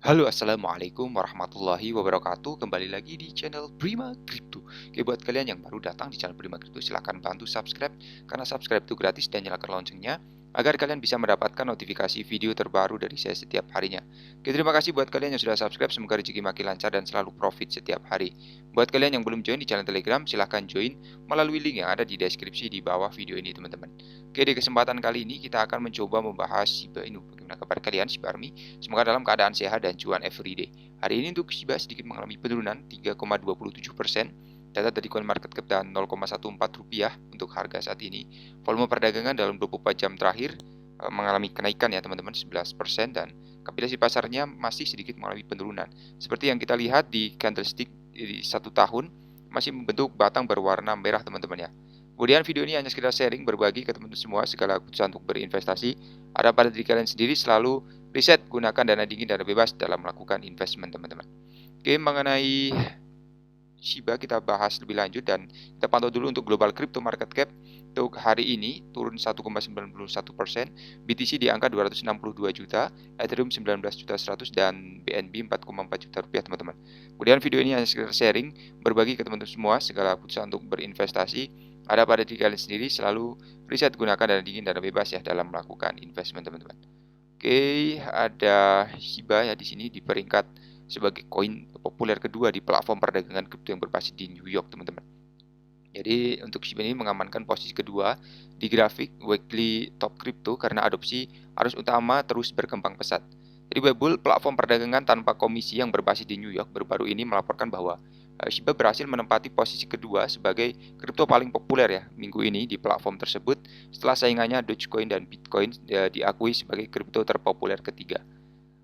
Halo, assalamualaikum warahmatullahi wabarakatuh. Kembali lagi di channel Prima Crypto. Oke, buat kalian yang baru datang di channel Prima Crypto, silahkan bantu subscribe karena subscribe itu gratis dan nyalakan loncengnya agar kalian bisa mendapatkan notifikasi video terbaru dari saya setiap harinya. Oke, terima kasih buat kalian yang sudah subscribe. Semoga rezeki makin lancar dan selalu profit setiap hari. Buat kalian yang belum join di channel Telegram, silahkan join melalui link yang ada di deskripsi di bawah video ini, teman-teman. Oke, di kesempatan kali ini kita akan mencoba membahas Shiba Inu. Bagaimana kabar kalian, Shiba Army? Semoga dalam keadaan sehat dan cuan everyday. Hari ini untuk Shiba sedikit mengalami penurunan 3,27%. Data dari CoinMarketCap dan 0,14 rupiah untuk harga saat ini. Volume perdagangan dalam 24 jam terakhir mengalami kenaikan ya teman-teman 11% dan kapitalisasi pasarnya masih sedikit mengalami penurunan. Seperti yang kita lihat di candlestick di 1 tahun masih membentuk batang berwarna merah teman-teman ya. Kemudian video ini hanya sekedar sharing berbagi ke teman-teman semua segala keputusan untuk berinvestasi ada pada diri kalian sendiri. Selalu riset, gunakan dana dingin, dana bebas dalam melakukan investment teman-teman. Oke, mengenai Shiba kita bahas lebih lanjut dan kita pantau dulu untuk global crypto market cap. Untuk hari ini turun 1,91%, BTC di angka 262 juta, Ethereum 19 juta 100 dan BNB 4,4 juta rupiah teman-teman. Kemudian video ini hanya sekedar sharing, berbagi ke teman-teman semua segala keputusan untuk berinvestasi ada pada diri kalian sendiri. Selalu riset, gunakan dana dingin, dana bebas ya dalam melakukan investment teman-teman. Oke, ada Shiba ya di sini di peringkat sebagai koin populer kedua di platform perdagangan kripto yang berbasis di New York, teman-teman. Jadi untuk Shiba ini mengamankan posisi kedua di grafik weekly top crypto karena adopsi arus utama terus berkembang pesat. Jadi Webull, platform perdagangan tanpa komisi yang berbasis di New York, baru-baru ini melaporkan bahwa Shiba berhasil menempati posisi kedua sebagai kripto paling populer ya minggu ini di platform tersebut setelah saingannya Dogecoin dan Bitcoin diakui sebagai kripto terpopuler ketiga.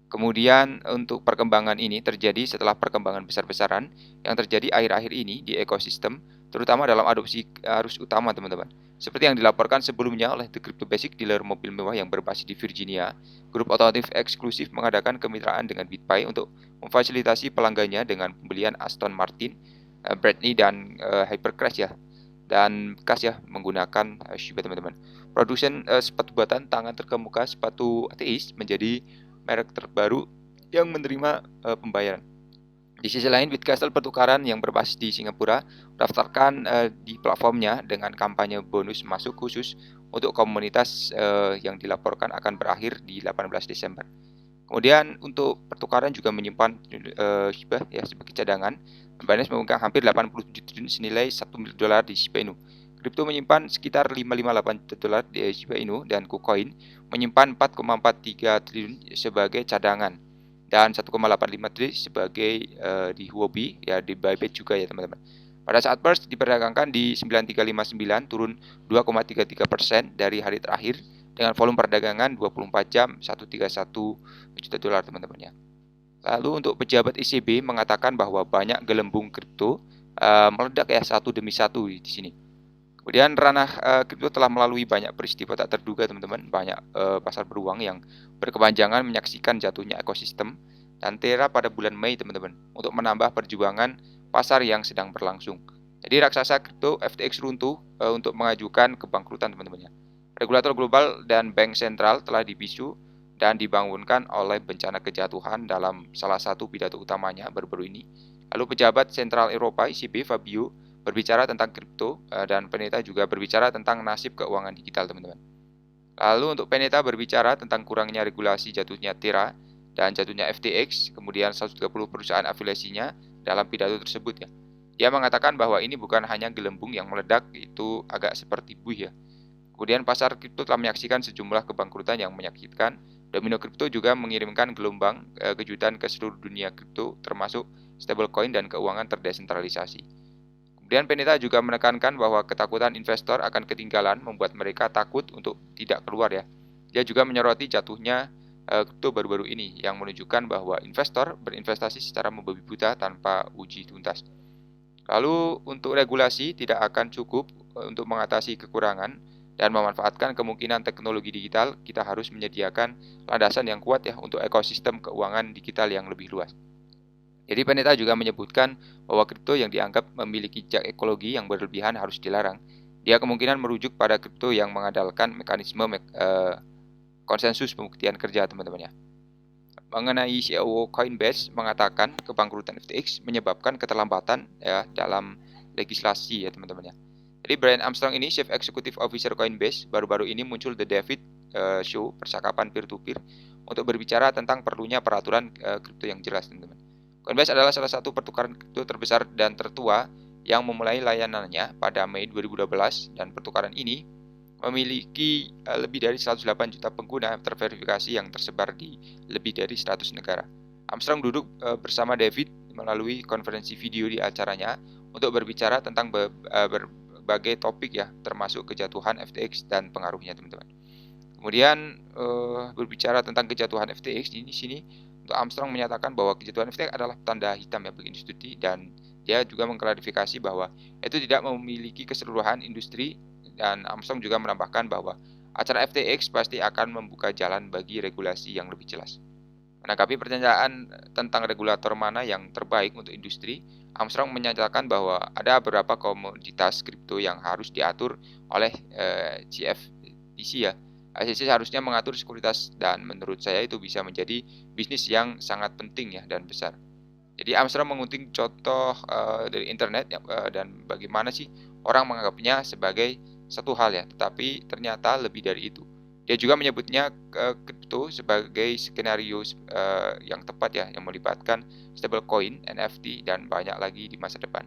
Kemudian untuk perkembangan ini terjadi setelah perkembangan besar-besaran yang terjadi akhir-akhir ini di ekosistem, terutama dalam adopsi arus utama teman-teman. Seperti yang dilaporkan sebelumnya oleh The Crypto Basic, dealer mobil mewah yang berbasis di Virginia, grup otomotif eksklusif mengadakan kemitraan dengan BitPay untuk memfasilitasi pelanggannya dengan pembelian Aston Martin, Bradley dan Hypercrash ya, dan Kas ya menggunakan Shiba teman-teman. Produsen sepatu buatan tangan terkemuka sepatu ateis menjadi merek terbaru yang menerima pembayaran. Di sisi lain, Bitcastle pertukaran yang berbasis di Singapura daftarkan di platformnya dengan kampanye bonus masuk khusus untuk komunitas yang dilaporkan akan berakhir di 18 Desember. Kemudian untuk pertukaran juga menyimpan Shiba ya sebagai cadangan. Binance memegang hampir 87 triliun senilai 1 miliar dolar di Shiba Inu. Kripto menyimpan sekitar 558 juta dolar di Shiba Inu dan KuCoin menyimpan 4,43 triliun sebagai cadangan dan 1,85 triliun sebagai di Huobi ya di Bybit juga ya teman-teman. Pada saat burst diperdagangkan di 9359 turun 2,33% dari hari terakhir dengan volume perdagangan 24 jam 131 juta dolar teman-teman ya. Lalu untuk pejabat ECB mengatakan bahwa banyak gelembung kripto meledak ya satu demi satu di sini. Kemudian ranah kripto telah melalui banyak peristiwa tak terduga teman-teman, banyak pasar beruang yang berkepanjangan menyaksikan jatuhnya ekosistem dan Terra pada bulan Mei teman-teman untuk menambah perjuangan pasar yang sedang berlangsung. Jadi raksasa kripto FTX runtuh untuk mengajukan kebangkrutan teman-teman ya. Regulator global dan bank sentral telah dibisu dan dibangunkan oleh bencana kejatuhan dalam salah satu pidato utamanya baru-baru ini. Lalu pejabat sentral Eropa ECB Fabio berbicara tentang kripto dan Peneta juga berbicara tentang nasib keuangan digital teman-teman. Lalu untuk Peneta berbicara tentang kurangnya regulasi, jatuhnya Terra dan jatuhnya FTX, kemudian 130 perusahaan afiliasinya dalam pidato tersebut ya. Dia mengatakan bahwa ini bukan hanya gelembung yang meledak, itu agak seperti buih ya. Kemudian pasar kripto telah menyaksikan sejumlah kebangkrutan yang menyakitkan. Domino kripto juga mengirimkan gelombang kejutan ke seluruh dunia kripto termasuk stablecoin dan keuangan terdesentralisasi. Kemudian Peneta juga menekankan bahwa ketakutan investor akan ketinggalan membuat mereka takut untuk tidak keluar ya. Dia juga menyoroti jatuhnya kripto baru-baru ini yang menunjukkan bahwa investor berinvestasi secara membabi buta tanpa uji tuntas. Lalu untuk regulasi tidak akan cukup untuk mengatasi kekurangan dan memanfaatkan kemungkinan teknologi digital, kita harus menyediakan landasan yang kuat ya untuk ekosistem keuangan digital yang lebih luas. Jadi Peneta juga menyebutkan bahwa kripto yang dianggap memiliki jejak ekologi yang berlebihan harus dilarang. Dia kemungkinan merujuk pada kripto yang mengandalkan mekanisme konsensus pembuktian kerja teman-teman ya. mengenai CEO Coinbase mengatakan kebangkrutan FTX menyebabkan keterlambatan ya dalam legislasi ya teman-teman ya. Jadi Brian Armstrong ini Chief Executive Officer Coinbase baru-baru ini muncul The David Show percakapan peer-to-peer untuk berbicara tentang perlunya peraturan kripto yang jelas teman-teman. Coinbase adalah salah satu pertukaran kripto terbesar dan tertua yang memulai layanannya pada Mei 2012 dan pertukaran ini memiliki lebih dari 108 juta pengguna terverifikasi yang tersebar di lebih dari 100 negara. Armstrong duduk bersama David melalui konferensi video di acaranya untuk berbicara tentang berbagai topik ya, termasuk kejatuhan FTX dan pengaruhnya teman-teman. Kemudian berbicara tentang kejatuhan FTX di sini, untuk Armstrong menyatakan bahwa kejatuhan FTX adalah tanda hitam ya bagi industri dan dia juga mengklarifikasi bahwa itu tidak memiliki keseluruhan industri. Dan Armstrong juga menambahkan bahwa acara FTX pasti akan membuka jalan bagi regulasi yang lebih jelas. Menanggapi pertanyaan tentang regulator mana yang terbaik untuk industri, Armstrong menyatakan bahwa ada beberapa komoditas kripto yang harus diatur oleh CFTC ya. SEC seharusnya mengatur sekuritas dan menurut saya itu bisa menjadi bisnis yang sangat penting ya dan besar. Jadi Armstrong mengutip contoh dari internet dan bagaimana sih orang menganggapnya sebagai satu hal ya, tetapi ternyata lebih dari itu. Dia juga menyebutnya kripto sebagai skenario yang tepat ya, yang melibatkan stablecoin, NFT, dan banyak lagi di masa depan.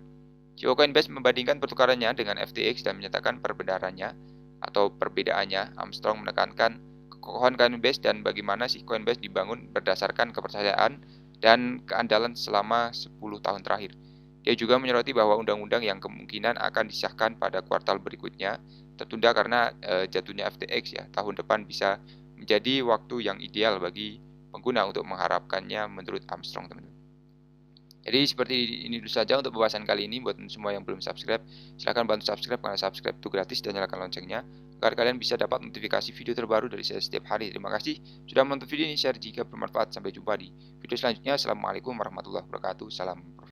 CEO Coinbase membandingkan pertukarannya dengan FTX dan menyatakan perbedaannya atau perbedaannya. Armstrong menekankan kekokohan Coinbase dan bagaimana sih Coinbase dibangun berdasarkan kepercayaan dan keandalan selama 10 tahun terakhir. Dia juga menyoroti bahwa undang-undang yang kemungkinan akan disahkan pada kuartal berikutnya tertunda karena jatuhnya FTX ya. Tahun depan bisa menjadi waktu yang ideal bagi pengguna untuk mengharapkannya menurut Armstrong, teman-teman. Jadi seperti ini dulu saja untuk pembahasan kali ini. Buat semua yang belum subscribe, silahkan bantu subscribe karena subscribe itu gratis dan nyalakan loncengnya agar kalian bisa dapat notifikasi video terbaru dari saya setiap hari. Terima kasih sudah menonton video ini, share jika bermanfaat. Sampai jumpa di video selanjutnya. Assalamualaikum warahmatullahi wabarakatuh. Salam.